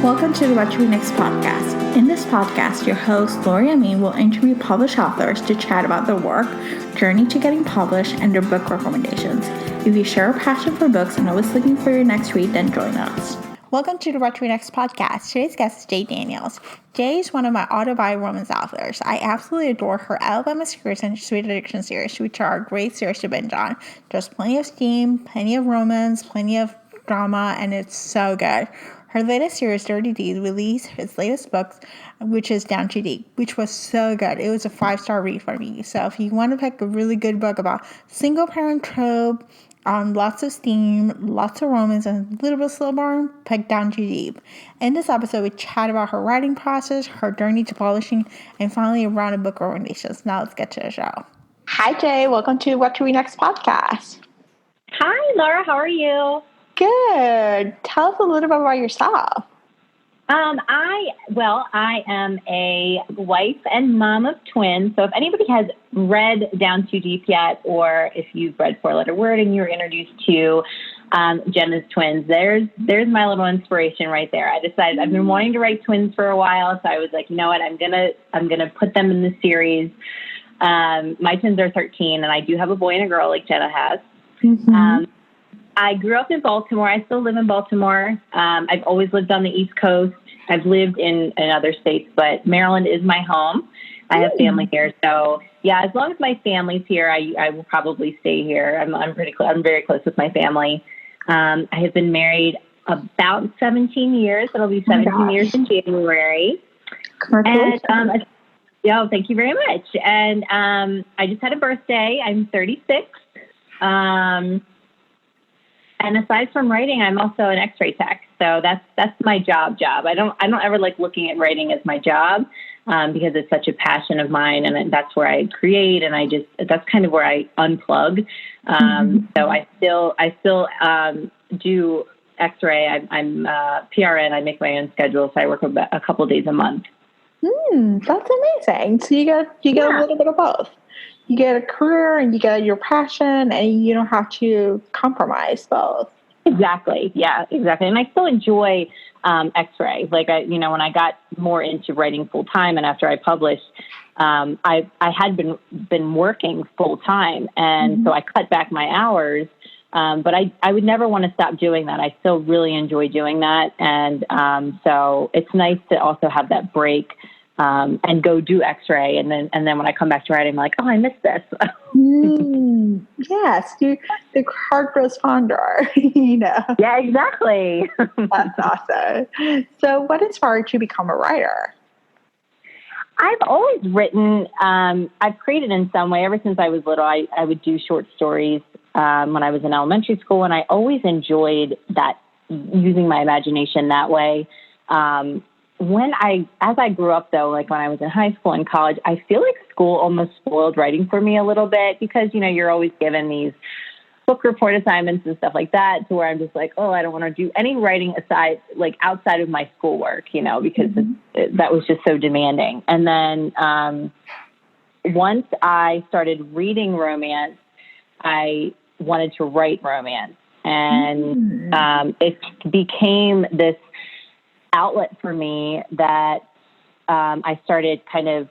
Welcome to the What to Read Next podcast. In this podcast, your host, Lori Amin, will interview published authors to chat about their work, journey to getting published, and their book recommendations. If you share a passion for books and always looking for your next read, then join us. Welcome to the What to Read Next podcast. Today's guest is Jay Daniels. Jay is one of my autobiography romance authors. I absolutely adore her Alabama series and Sweet Addiction series, which are great series to binge on. There's plenty of steam, plenty of romance, plenty of drama, and it's so good. Her latest series, Dirty Deeds, released his latest book, which is Down Too Deep, which was so good. It was a 5-star read for me. So if you want to pick a really good book about single-parent trope, lots of steam, lots of romance, and a little bit of slow burn, pick Down Too Deep. In this episode, we chat about her writing process, her journey to publishing, and finally a round of book recommendations. Now let's get to the show. Hi, Jay. Welcome to What to Read Next podcast. Hi, Laura. How are you? Good. Tell us a little bit about yourself. I am a wife and mom of twins. So if anybody has read Down Too Deep yet, or if you've read 4-Letter Word and you were introduced to Jenna's twins, there's my little inspiration right there. I decided I've been wanting to write twins for a while, so I was like, you know what, I'm gonna put them in the series. My twins are 13, and I do have a boy and a girl like Jenna has. Mm-hmm. I grew up in Baltimore. I still live in Baltimore. I've always lived on the East Coast. I've lived in other states, but Maryland is my home. I have family here. So, yeah, as long as my family's here, I will probably stay here. I'm very close with my family. I have been married about 17 years. It'll be 17 years in January. Congratulations. And, thank you very much. And I just had a birthday. I'm 36. And aside from writing, I'm also an X-ray tech. So that's my job. I don't ever like looking at writing as my job because it's such a passion of mine, and that's where I create, and that's kind of where I unplug. So I still do X-ray. I'm PRN. I make my own schedule, so I work a couple of days a month. That's amazing. So you get a little bit of both. You get a career and you get your passion, and you don't have to compromise both. Exactly. Yeah, exactly. And I still enjoy X-ray. Like, when I got more into writing full time and after I published, I had been working full time. And so I cut back my hours. But I would never want to stop doing that. I still really enjoy doing that. And so it's nice to also have that break. And go do X-ray, and then when I come back to writing, I'm like, oh, I missed this. Yes, the heart grows fonder. Yeah, exactly. That's awesome. So, what inspired you to become a writer? I've always written. I've created in some way ever since I was little. I would do short stories when I was in elementary school, and I always enjoyed that, using my imagination that way. As I grew up though, like when I was in high school and college, I feel like school almost spoiled writing for me a little bit because, you're always given these book report assignments and stuff like that, to where I'm just like, oh, I don't want to do any writing outside of my schoolwork, because that was just so demanding. And then, once I started reading romance, I wanted to write romance, and, it became this outlet for me that I started kind of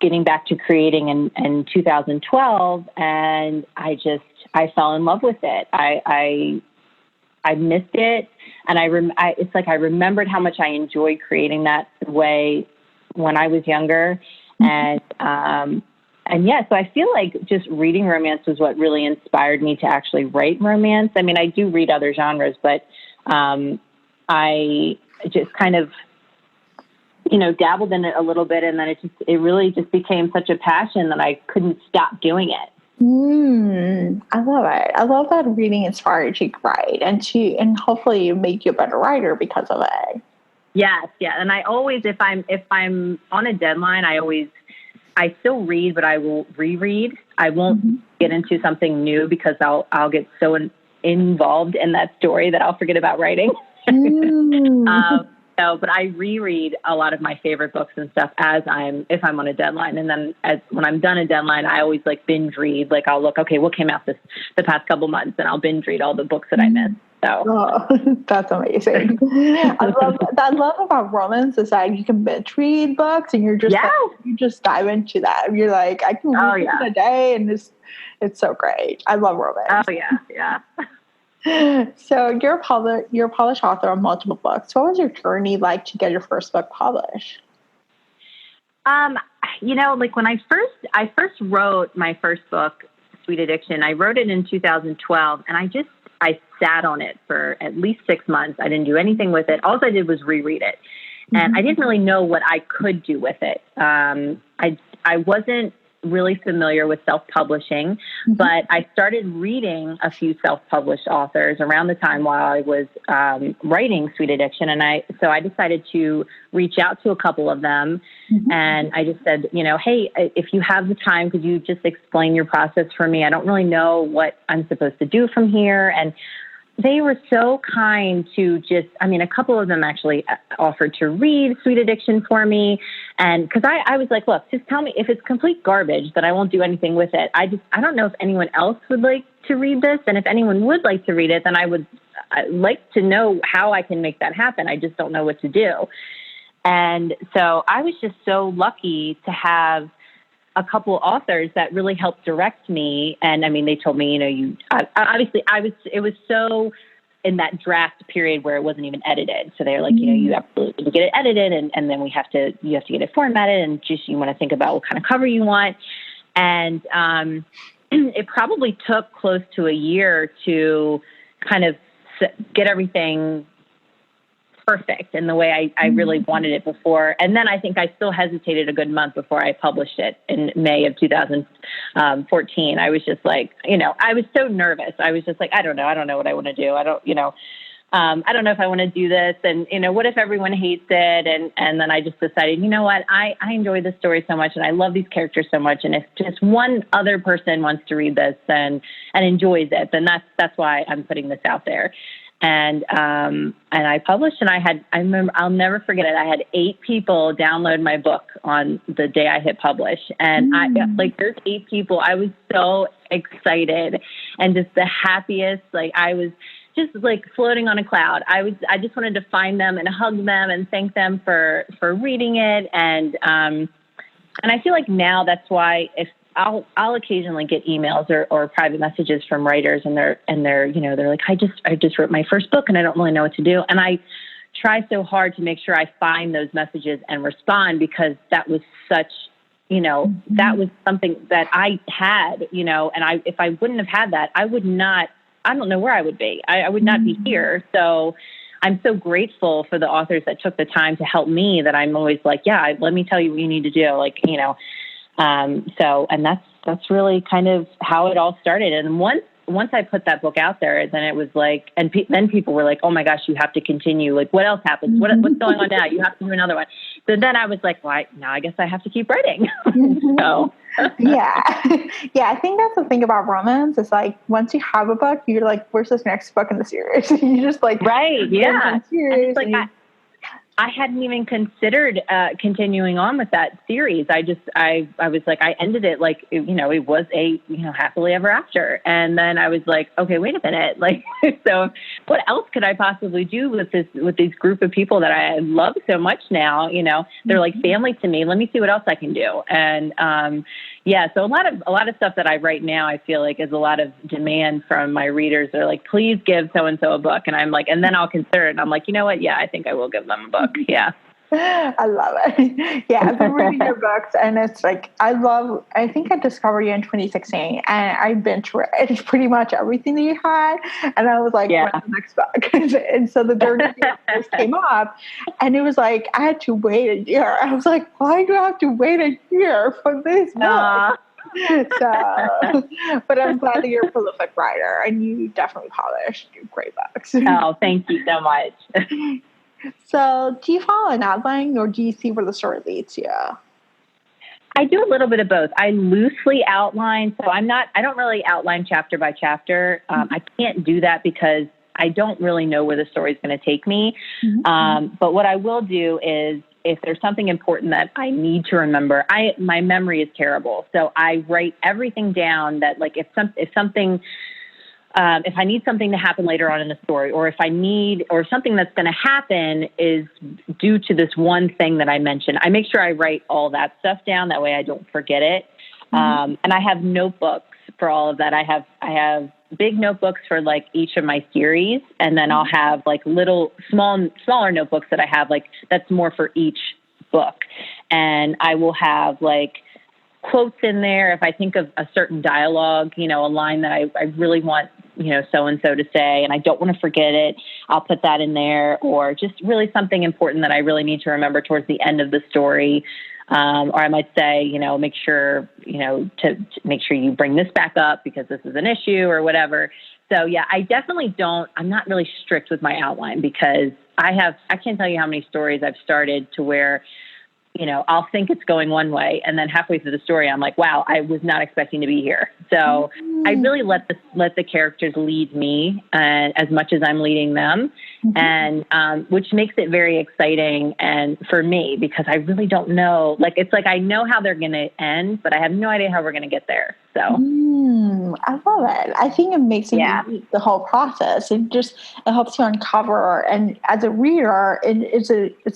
getting back to creating in 2012, and I fell in love with it. I missed it, and it's like I remembered how much I enjoyed creating that way when I was younger, and so I feel like just reading romance was what really inspired me to actually write romance. I mean, I do read other genres, but I just kind of, dabbled in it a little bit, and then it really just became such a passion that I couldn't stop doing it. I love it. I love that reading inspired you to write, and hopefully make you a better writer because of it. Yes, yeah. And I always, if I'm on a deadline, I still read, but I will reread. I won't get into something new because I'll get so involved in that story that I'll forget about writing. But I reread a lot of my favorite books and stuff if I'm on a deadline. And then when I'm done a deadline, I always binge read. Like I'll look, okay, what came out the past couple months, and I'll binge read all the books that I missed. So that's amazing. I love about romance is that you can binge read books and you're just yeah. you just dive into that. You're like, I can read it in a day, and it's so great. I love romance. Oh yeah. Yeah. So you're a published author of multiple books. What was your journey like to get your first book published? Like when I first wrote my first book, Sweet Addiction, I wrote it in 2012, and I sat on it for at least 6 months. I didn't do anything with it. All I did was reread it. And I didn't really know what I could do with it. I wasn't really familiar with self-publishing, but I started reading a few self-published authors around the time while I was writing Sweet Addiction. And so I decided to reach out to a couple of them. And I just said, hey, if you have the time, could you just explain your process for me? I don't really know what I'm supposed to do from here. And they were so kind to a couple of them actually offered to read Sweet Addiction for me. And because I was like, look, just tell me if it's complete garbage, then I won't do anything with it. I don't know if anyone else would like to read this. And if anyone would like to read it, then I'd like to know how I can make that happen. I just don't know what to do. And so I was just so lucky to have a couple authors that really helped direct me. And they told me, it was so in that draft period where it wasn't even edited. So they're like, you absolutely get it edited. And then you have to get it formatted, and just, you want to think about what kind of cover you want. And, it probably took close to a year to kind of get everything perfect in the way I really wanted it before. And then I think I still hesitated a good month before I published it in May of 2014. I was just like, I was so nervous. I was just like, I don't know what I want to do. I don't know if I want to do this. And, what if everyone hates it? And then I just decided, you know what, I enjoy this story so much, and I love these characters so much. And if just one other person wants to read this and enjoys it, then that's why I'm putting this out there. And I published, and I remember, I'll never forget it. I had 8 people download my book on the day I hit publish. And there's 8 people. I was so excited and just the happiest. I was just floating on a cloud. I just wanted to find them and hug them and thank them for reading it. And I feel like now that's why I'll occasionally get emails or private messages from writers, and they're like, I just wrote my first book and I don't really know what to do. And I try so hard to make sure I find those messages and respond, because that was such, that was something that I had, and if I wouldn't have had that, I don't know where I would be. I would not be here. So I'm so grateful for the authors that took the time to help me, that I'm always like, yeah, let me tell you what you need to do. And that's really kind of how it all started. And once I put that book out there, then it was like, then people were like, oh my gosh, you have to continue. Like, what else happens? What's going on now? You have to do another one. So then I was like, well, now I guess I have to keep writing. So. Yeah. I think that's the thing about romance is once you have a book, you're like, where's this next book in the series? You just right. Yeah. I hadn't even considered continuing on with that series. I was like, I ended it it was a happily ever after, and then I was like, okay, wait a minute, so what else could I possibly do with this group of people that I love so much now? They're like family to me. Let me see what else I can do, and so a lot of stuff that I write now, I feel like is a lot of demand from my readers. They're like, please give so and so a book, and I'm like, and then I'll consider it. And I'm like, you know what? Yeah, I think I will give them a book. Yeah. I love it. Yeah, I've been reading your books, and it's like, I think I discovered you in 2016, and I binge read pretty much everything that you had, and I was like, what's the next book? And so the Dirty Years came up, and it was like, I had to wait a year. I was like, why do I have to wait a year for this book? But I'm glad that you're a prolific writer, and you definitely publish great books. Oh, thank you so much. So do you follow an outline, or do you see where the story leads you? I do a little bit of both. I loosely outline, so I don't really outline chapter by chapter. I can't do that because I don't really know where the story is going to take me. But what I will do is, if there's something important that I need to remember, my memory is terrible. So I write everything down that, if something if I need something to happen later on in the story, or if I need, or something that's going to happen is due to this one thing that I mentioned, I make sure I write all that stuff down. That way I don't forget it. And I have notebooks for all of that. I have big notebooks for like each of my series. And then I'll have like smaller notebooks that I have like, that's more for each book. And I will have like quotes in there. If I think of a certain dialogue, a line that I really want, so-and-so to say, and I don't want to forget it, I'll put that in there, or just really something important that I really need to remember towards the end of the story. Or I might say, make sure, to make sure you bring this back up because this is an issue or whatever. So yeah, I'm not really strict with my outline because I can't tell you how many stories I've started to where, I'll think it's going one way. And then halfway through the story, I'm like, wow, I was not expecting to be here. So I really let the characters lead me as much as I'm leading them. And, which makes it very exciting. And for me, because I really don't know, like, it's like, I know how they're going to end, but I have no idea how we're going to get there. So I love it. I think it makes it unique, the whole process. It helps you uncover. And as a reader, it's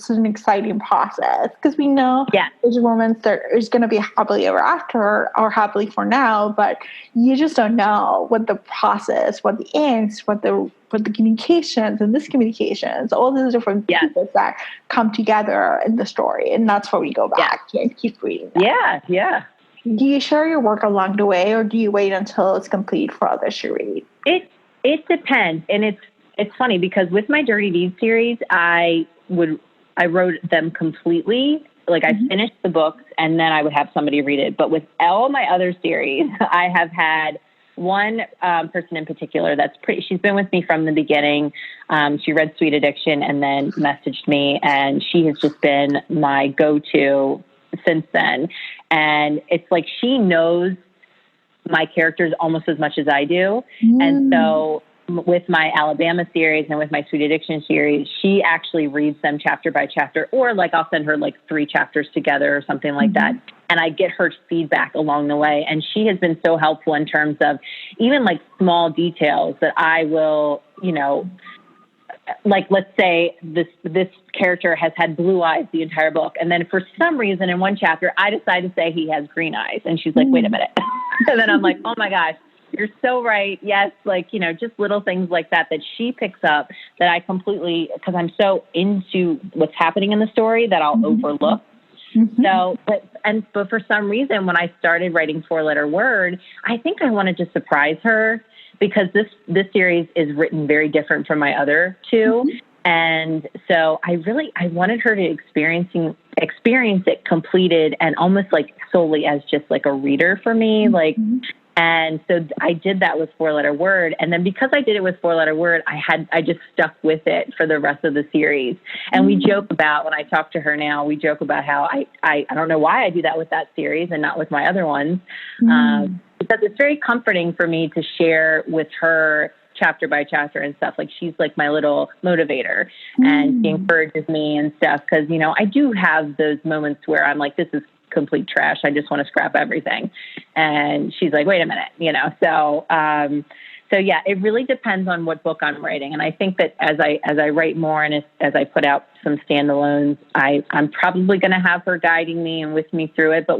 an exciting process because we know there's moments that is going to be happily ever after or happily for now, but you just don't know what the process, what the angst, what the communications and miscommunications, all these different pieces that come together in the story. And that's where we go back and keep reading that. Yeah. Do you share your work along the way, or do you wait until it's complete for others to read? It depends. And it's funny because with my Dirty Deeds series, I wrote them completely. Like I finished the books and then I would have somebody read it. But with all my other series, I have had one person in particular she's been with me from the beginning. She read Sweet Addiction and then messaged me, and she has just been my go-to since then. And it's like she knows my characters almost as much as I do. And so with my Alabama series and with my Sweet Addiction series, she actually reads them chapter by chapter, or like I'll send her like 3 chapters together or something like that. And I get her feedback along the way. And she has been so helpful in terms of even like small details that I will, like, let's say this character has had blue eyes the entire book. And then for some reason in one chapter, I decide to say he has green eyes. And she's like, wait a minute. And then I'm like, oh my gosh, you're so right. Yes. Like, just little things like that she picks up that I completely, because I'm so into what's happening in the story that I'll overlook. So, but for some reason, when I started writing 4-letter word, I think I wanted to surprise her, because this series is written very different from my other 2. And so I wanted her to experience it completed and almost like solely as just like a reader for me. And so I did that with 4-letter word. And then because I did it with 4-letter word, I just stuck with it for the rest of the series. And we joke about, when I talk to her now, we joke about how I don't know why I do that with that series and not with my other ones. Because it's very comforting for me to share with her chapter by chapter and stuff. Like she's like my little motivator and she encourages me and stuff. Cause I do have those moments where I'm like, this is complete trash. I just want to scrap everything. And she's like, wait a minute, So yeah, it really depends on what book I'm writing. And I think that as I write more and as I put out some standalones, I'm probably going to have her guiding me and with me through it, but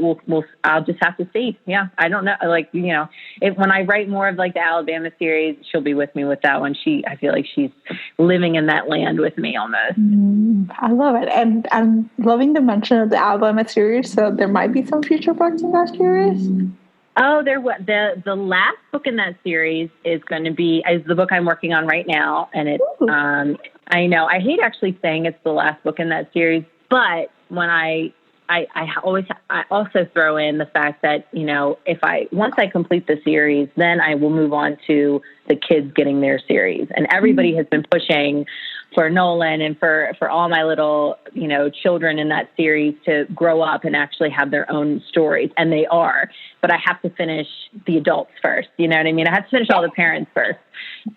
I'll just have to see. Yeah. I don't know. Like, when I write more of like the Alabama series, she'll be with me with that one. I feel like she's living in that land with me almost. I love it. And I'm loving the mention of the Alabama series. So there might be some future books in that series. Oh, the last book in that series is the book I'm working on right now. And it's, I know, I hate actually saying it's the last book in that series, but when I also throw in the fact that, once I complete the series, then I will move on to the kids getting their series. And everybody has been pushing for Nolan and for all my little, children in that series to grow up and actually have their own stories. And they are, but I have to finish the adults first. You know what I mean? I have to finish all the parents first.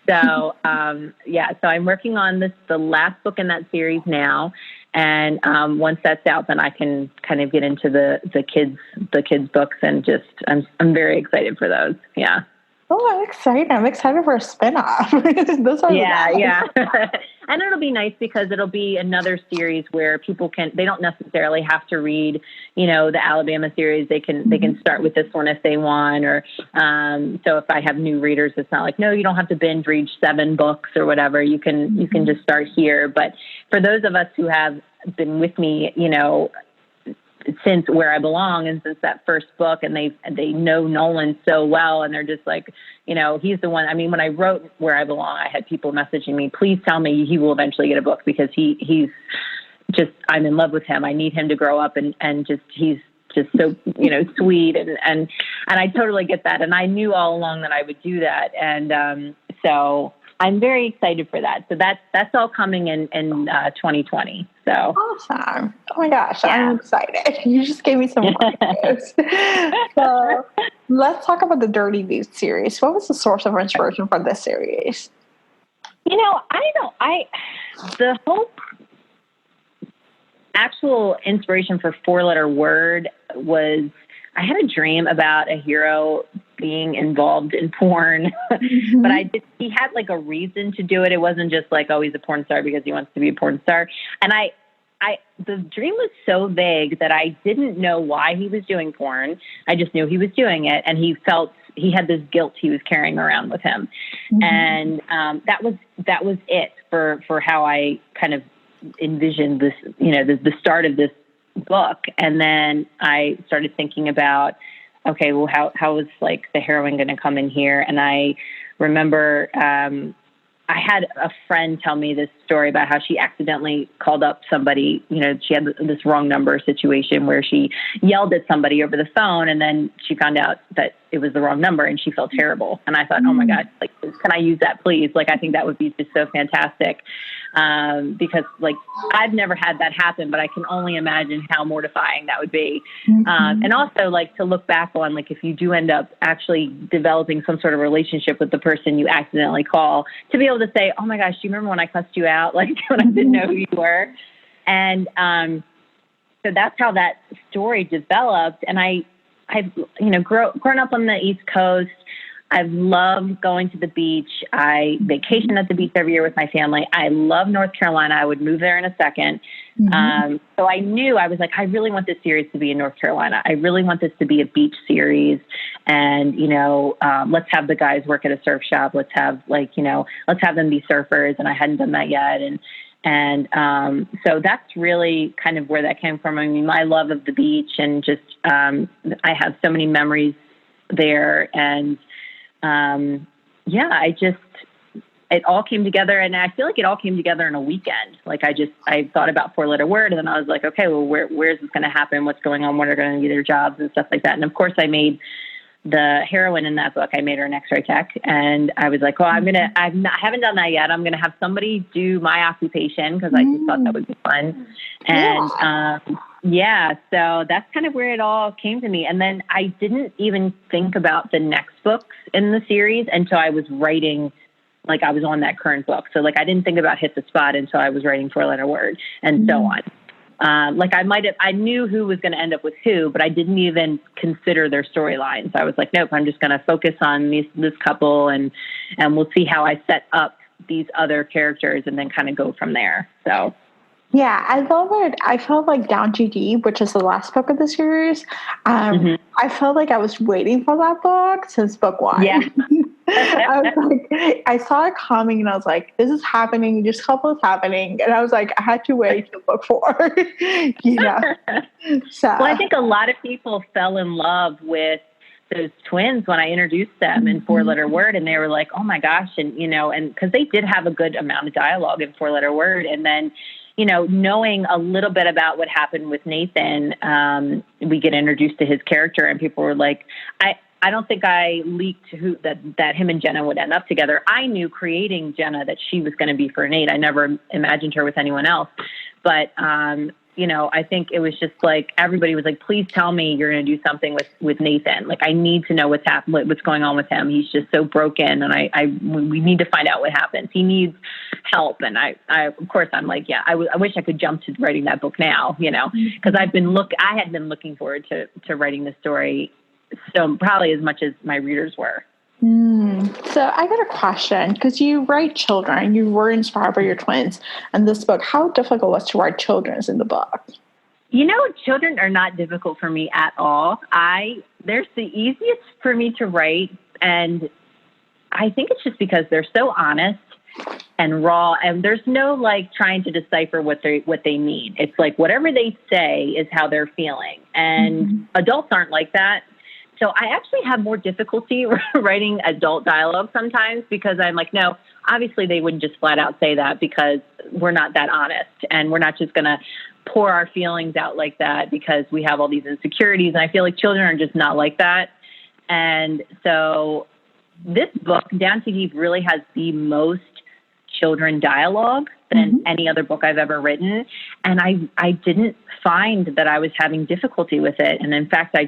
So, so I'm working on the last book in that series now. And once that's out, then I can kind of get into the kids books, and just I'm very excited for those. Yeah. Oh, I'm excited. I'm excited for a spinoff. Those are Yeah. And it'll be nice because it'll be another series where people they don't necessarily have to read, the Alabama series. They can start with this one if they want, or, so if I have new readers, it's not like, no, you don't have to binge read 7 books or whatever. You can just start here. But for those of us who have been with me, since Where I Belong and since that first book, and they know Nolan so well, and they're just like, he's the one. I mean, when I wrote Where I Belong, I had people messaging me, please tell me he will eventually get a book, because he's just, I'm in love with him. I need him to grow up and just, he's just so, sweet. And I totally get that. And I knew all along that I would do that. And so I'm very excited for that. So that's all coming in 2020. So awesome. Oh my gosh, yeah. I'm excited. You just gave me some news. So let's talk about the Dirty Beast series. What was the source of inspiration for this series? The whole actual inspiration for 4-letter word was, I had a dream about a hero being involved in porn, but he had like a reason to do it. It wasn't just like, oh, he's a porn star because he wants to be a porn star. And the dream was so vague that I didn't know why he was doing porn. I just knew he was doing it, and he felt he had this guilt he was carrying around with him. And that was it for how I kind of envisioned this, the start of this book. And then I started thinking about, okay, well, how is like the heroine going to come in here? And I remember I had a friend tell me this story about how she accidentally called up somebody. She had this wrong number situation where she yelled at somebody over the phone, and then she found out that it was the wrong number, and she felt terrible. And I thought, oh my God, like, can I use that, please? Like, I think that would be just so fantastic. Because like, I've never had that happen, but I can only imagine how mortifying that would be. And also like to look back on, like, if you do end up actually developing some sort of relationship with the person you accidentally call, to be able to say, oh my gosh, do you remember when I cussed you out? Like, when I didn't know who you were. And, so that's how that story developed. And I've grown up on the East Coast. I've loved going to the beach. I vacation at the beach every year with my family. I love North Carolina. I would move there in a second. So I knew, I was like, I really want this series to be in North Carolina. I really want this to be a beach series. And, let's have the guys work at a surf shop. Let's have let's have them be surfers. And I hadn't done that yet. And so that's really kind of where that came from. I mean, my love of the beach, and just, I have so many memories there. And, it all came together, and I feel like it all came together in a weekend. Like I thought about 4-letter word, and then I was like, okay, well, where's this going to happen? What's going on? What are going to be their jobs and stuff like that? And of course I made the heroine in that book, I made her an X-ray tech, and I was like, well, I haven't done that yet. I'm going to have somebody do my occupation, because I just thought that would be fun. And, so that's kind of where it all came to me. And then I didn't even think about the next books in the series until I was writing, like I was on that current book. So like, I didn't think about Hit the Spot until I was writing 4-letter word, and so on. I knew who was going to end up with who, but I didn't even consider their storylines. I was like, nope, I'm just going to focus on this couple, and we'll see how I set up these other characters, and then kind of go from there. So. Yeah, I love it. I felt like Down Too Deep, which is the last book of the series. I felt like I was waiting for that book since book 1. Yeah. I was like, I saw it coming, and I was like, this is happening. This couple is happening. And I was like, I had to wait till book 4. So. Well, I think a lot of people fell in love with those twins when I introduced them in 4-letter word, and they were like, oh my gosh. And, and because they did have a good amount of dialogue in 4-letter word. And then, knowing a little bit about what happened with Nathan, we get introduced to his character, and people were like, I don't think I leaked that him and Jenna would end up together. I knew creating Jenna that she was going to be for Nate. I never imagined her with anyone else. But, I think it was just like, everybody was like, please tell me you're going to do something with Nathan. Like, I need to know what's going on with him. He's just so broken, and we need to find out what happens. He needs help. And I of course, I'm like, yeah, I wish I could jump to writing that book now, because I had been looking forward to writing the story. So probably as much as my readers were. So I got a question because you write children, you were inspired by your twins and this book. How difficult was to write children's in the book? Children are not difficult for me at all. They're the easiest for me to write, and I think it's just because they're so honest and raw, and there's no like trying to decipher what they mean. It's like whatever they say is how they're feeling, and adults aren't like that. So I actually have more difficulty writing adult dialogue sometimes because I'm like, no, obviously they wouldn't just flat out say that because we're not that honest, and we're not just going to pour our feelings out like that because we have all these insecurities. And I feel like children are just not like that. And so this book, Down Too Deep, really has the most children dialogue than any other book I've ever written. And I didn't find that I was having difficulty with it. And in fact, I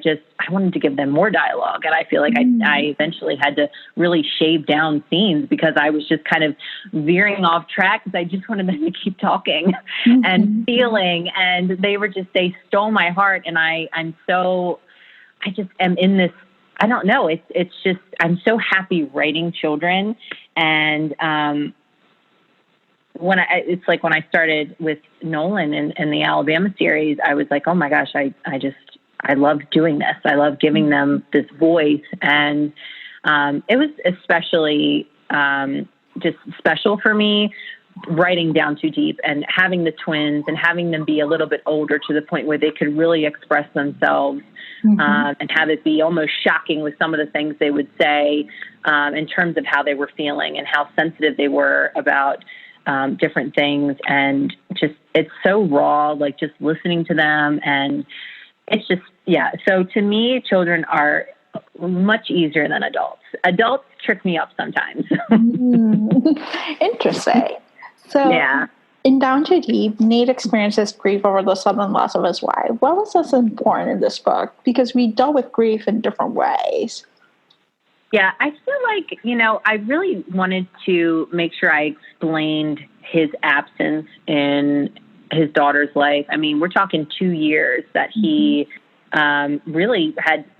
wanted to give them more dialogue. And I feel like I eventually had to really shave down scenes because I was just kind of veering off track because I just wanted them to keep talking and feeling. And they stole my heart. And I just am in this, I don't know. It's just, I'm so happy writing children. And, when I started with Nolan in the Alabama series, I was like, oh my gosh, I love doing this. I love giving them this voice. And it was especially just special for me writing Down Too Deep and having the twins and having them be a little bit older to the point where they could really express themselves and have it be almost shocking with some of the things they would say in terms of how they were feeling and how sensitive they were about different things. And just, it's so raw, like just listening to them. And it's just, yeah. So to me, children are much easier than adults. Adults trick me up sometimes. Interesting. So yeah. In Down Too Deep, Nate experiences grief over the sudden loss of his wife. Why was this important in this book? Because we dealt with grief in different ways. Yeah, I feel like, I really wanted to make sure I explained his absence in his daughter's life. I mean, we're talking 2 years that he really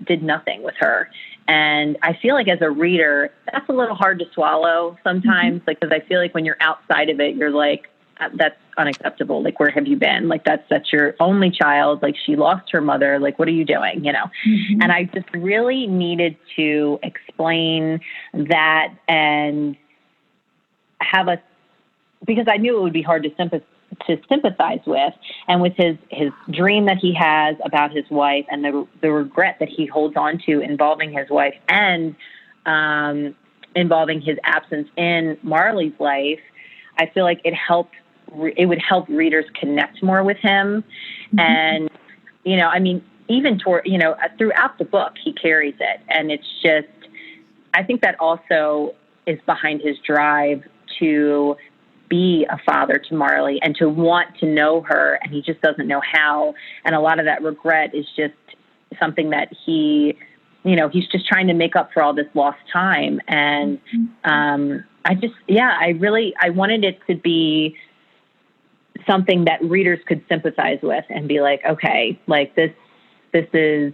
did nothing with her. And I feel like as a reader, that's a little hard to swallow sometimes, because I feel like when you're outside of it, you're like, that's unacceptable. Like, where have you been? Like, that's your only child. Like, she lost her mother. Like, what are you doing? And I just really needed to explain that and because I knew it would be hard to sympathize with, and with his dream that he has about his wife and the regret that he holds on to involving his wife and involving his absence in Marley's life. I feel like it would help readers connect more with him. And, even throughout the book, he carries it. And it's just, I think that also is behind his drive to be a father to Marley and to want to know her. And he just doesn't know how. And a lot of that regret is just something that he's just trying to make up for all this lost time. And, I wanted it to be something that readers could sympathize with and be like, okay, like this is,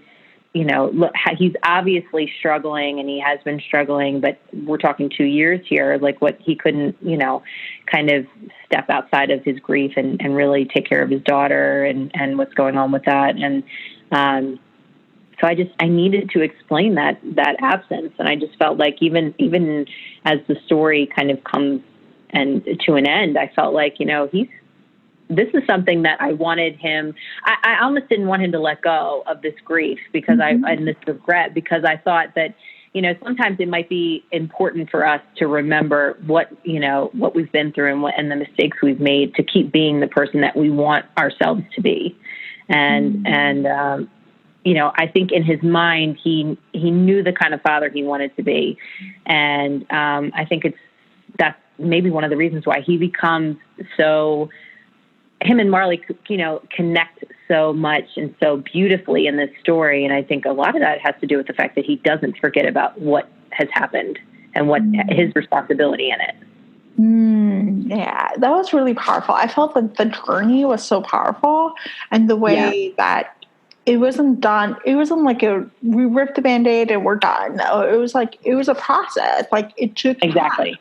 look, he's obviously struggling and he has been struggling, but we're talking 2 years here, like what he couldn't, kind of step outside of his grief and really take care of his daughter and what's going on with that. And, so I needed to explain that absence. And I just felt like even as the story kind of comes and to an end, I felt like, this is something that I wanted him. I almost didn't want him to let go of this grief because and this regret, because I thought that, sometimes it might be important for us to remember what we've been through and the mistakes we've made to keep being the person that we want ourselves to be. And I think in his mind, he knew the kind of father he wanted to be. And I think that's maybe one of the reasons why he becomes him and Marley, connect so much and so beautifully in this story. And I think a lot of that has to do with the fact that he doesn't forget about what has happened and what his responsibility in it. Yeah, that was really powerful. I felt like the journey was so powerful, and the way that it wasn't done. It wasn't like we ripped the Band-Aid and we're done. No, it was like, it was a process. Like it took Exactly. time.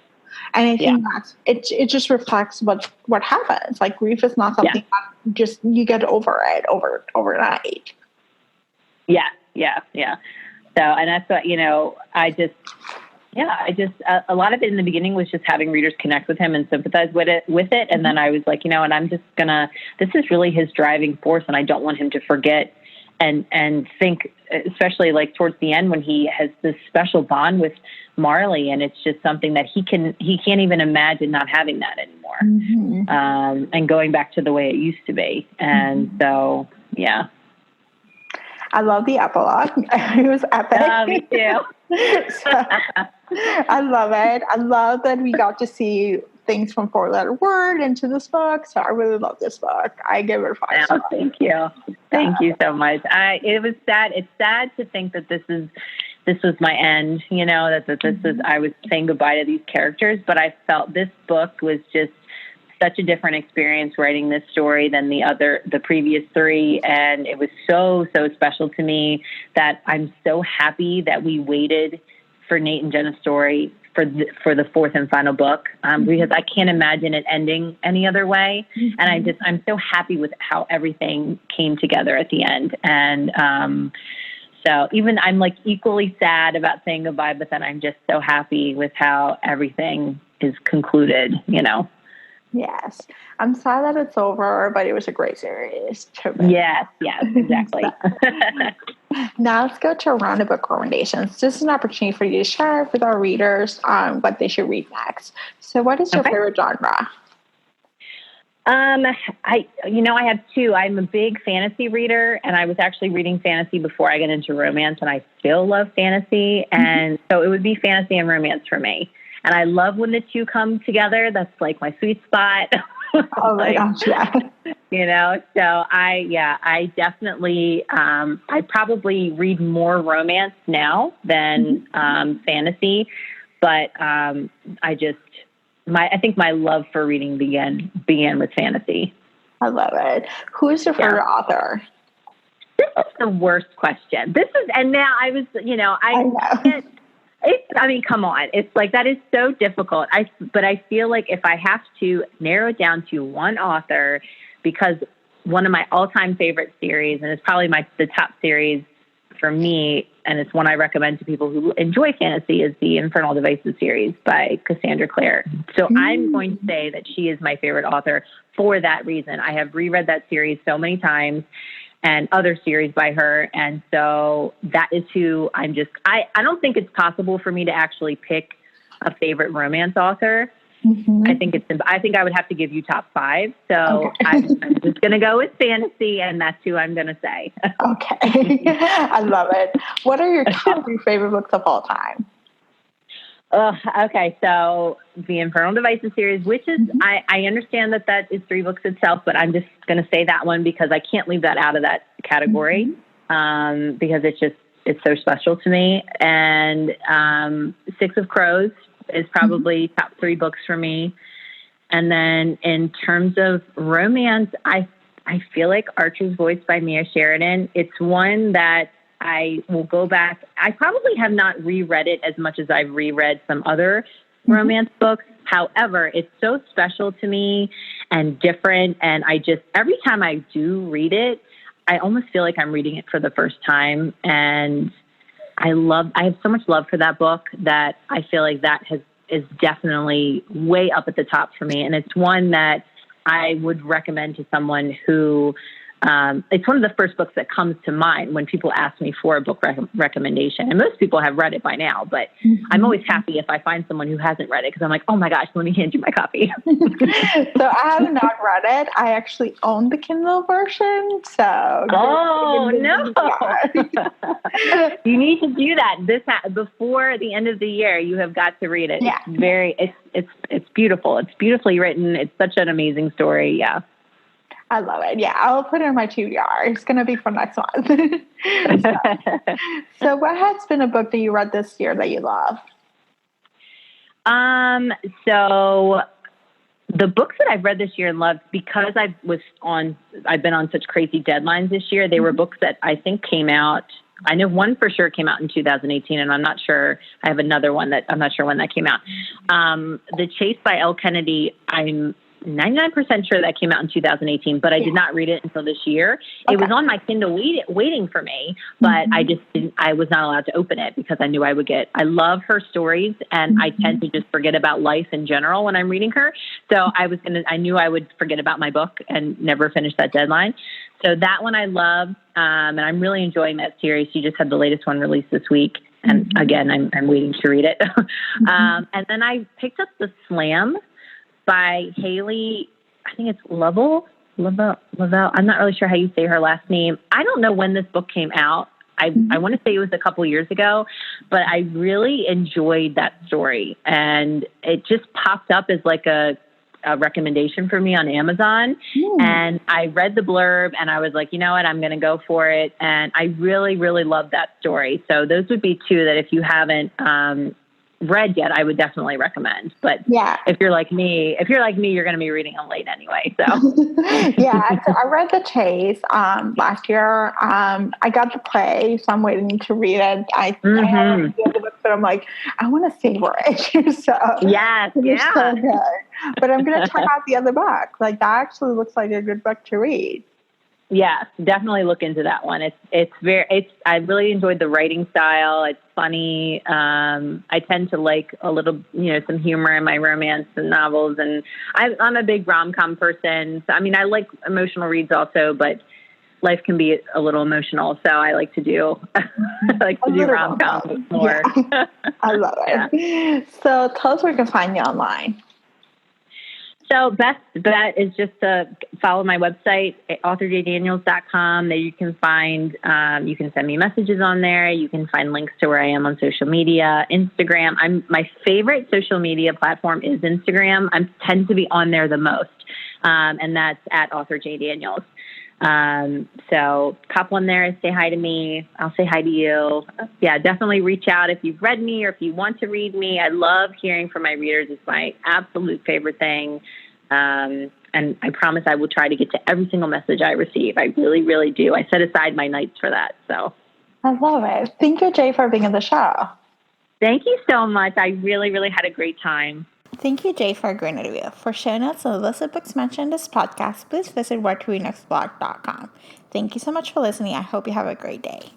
And I think it just reflects what happens. Like grief is not something that just you get over it overnight. Yeah. So, and that's what, a lot of it in the beginning was just having readers connect with him and sympathize with it. And then I was like, and I'm just this is really his driving force, and I don't want him to forget and think, especially like towards the end when he has this special bond with Marley, and it's just something that he can't even imagine not having that anymore. And going back to the way it used to be. And so, yeah. I love the epilogue. It was epic. Me too. So, I love it. I love that we got to see things from Four Letter Word into this book. So I really love this book. I give it 5 stars. Thank you. Thank you so much. It was sad. It's sad to think that this was my end, that this is, I was saying goodbye to these characters, but I felt this book was just such a different experience writing this story than the previous 3. And it was so, so special to me that I'm so happy that we waited for Nate and Jenna's story for the 4th and final book, because I can't imagine it ending any other way. And I'm so happy with how everything came together at the end. And, so even I'm like equally sad about saying goodbye, but then I'm just so happy with how everything is concluded, Yes. I'm sad that it's over, but it was a great series. Yes, exactly. Now let's go to a round of book recommendations. This is an opportunity for you to share with our readers what they should read next. So what is your favorite genre? I have 2. I'm a big fantasy reader, and I was actually reading fantasy before I got into romance, and I still love fantasy. And so it would be fantasy and romance for me. And I love when the 2 come together. That's like my sweet spot. Oh my gosh, yeah. So I dedefinitely, I probably read more romance now than fantasy, but I think my love for reading began with fantasy. I love it. Who is your favorite author? This is the worst question. And now I was, I know. Come on. It's like, that is so difficult. But I feel like if I have to narrow it down to one author, because one of my all-time favorite series, and it's probably the top series for me, and it's one I recommend to people who enjoy fantasy, is the Infernal Devices series by Cassandra Clare. So I'm going to say that she is my favorite author for that reason. I have reread that series so many times, and other series by her. And so that is who I don't think it's possible for me to actually pick a favorite romance author. I think I would have to give you top 5. So I'm just going to go with fantasy, and that's who I'm going to say. Okay. I love it. What are your top 3 favorite books of all time? Okay, so the Infernal Devices series, which is, I understand that is 3 books itself, but I'm just going to say that one because I can't leave that out of that category, because it's so special to me. And 6 of Crows is probably top 3 books for me. And then in terms of romance, I feel like Archer's Voice by Mia Sheridan. It's one that I will go back. I probably have not reread it as much as I've reread some other romance books. However, it's so special to me and different. And every time I do read it, I almost feel like I'm reading it for the first time. And I have so much love for that book that I feel like is definitely way up at the top for me. And it's one that I would recommend to someone who, it's one of the first books that comes to mind when people ask me for a book recommendation. And most people have read it by now, but I'm always happy if I find someone who hasn't read it, because I'm like, oh my gosh, let me hand you my copy. So I have not read it. I actually own the Kindle version. So no. You need to do that. Before the end of the year, you have got to read it. Yeah. It's beautiful. It's beautifully written. It's such an amazing story. Yeah. I love it. Yeah, I'll put it in my TBR. It's going to be for next month. So what has been a book that you read this year that you love? So The books that I've read this year and loved, because I've been on such crazy deadlines this year, they were books that I think came out. I know one for sure came out in 2018, and I'm not sure. I have another one that I'm not sure when that came out. The Chase by Elle Kennedy, I'm 99% sure that came out in 2018, but I did not read it until this year. Okay. It was on my Kindle waiting for me, but I was not allowed to open it because I knew I love her stories, and I tend to just forget about life in general when I'm reading her. So I knew I would forget about my book and never finish that deadline. So that one I love, and I'm really enjoying that series. She just had the latest one released this week. And again, I'm waiting to read it. And then I picked up The Slam by Haley, I think it's Lovell. I'm not really sure how you say her last name. I don't know when this book came out. I want to say it was a couple years ago, but I really enjoyed that story. And it just popped up as like a recommendation for me on Amazon. And I read the blurb and I was like, you know what, I'm going to go for it. And I really, really love that story. So those would be two that if you haven't read yet, I would definitely recommend. But if you're like me, you're going to be reading them late anyway. So so I read The Chase last year. I got the play, so I'm waiting to read it. I haven't read the other books, but I'm like, I want to savor it. So it's so good. But I'm going to check out the other book. Like, that actually looks like a good book to read. Yes, definitely look into that one. I really enjoyed the writing style. It's funny. I tend to like a little, some humor in my romance and novels, and I'm a big rom-com person. So, I mean, I like emotional reads also, but life can be a little emotional. So I like to do rom-com more. Yeah. I love it. Yeah. So tell us where we can find you online. So best bet is just to follow my website, authorjdaniels.com. There you can find, you can send me messages on there. You can find links to where I am on social media, Instagram. My favorite social media platform is Instagram. I tend to be on there the most, and that's at authorjdaniels. So pop on there and say hi to me. I'll say hi to you. Yeah, definitely reach out if you've read me or if you want to read me. I love hearing from my readers. It's my absolute favorite thing. And I promise I will try to get to every single message I receive. I really, really do. I set aside my nights for that. So I love it. Thank you, Jay, for being on the show. Thank you so much. I really, really had a great time. Thank you, Jay, for a great interview. For show notes and the list of books mentioned in this podcast, please visit wheretoreadnextblog.com. Thank you so much for listening. I hope you have a great day.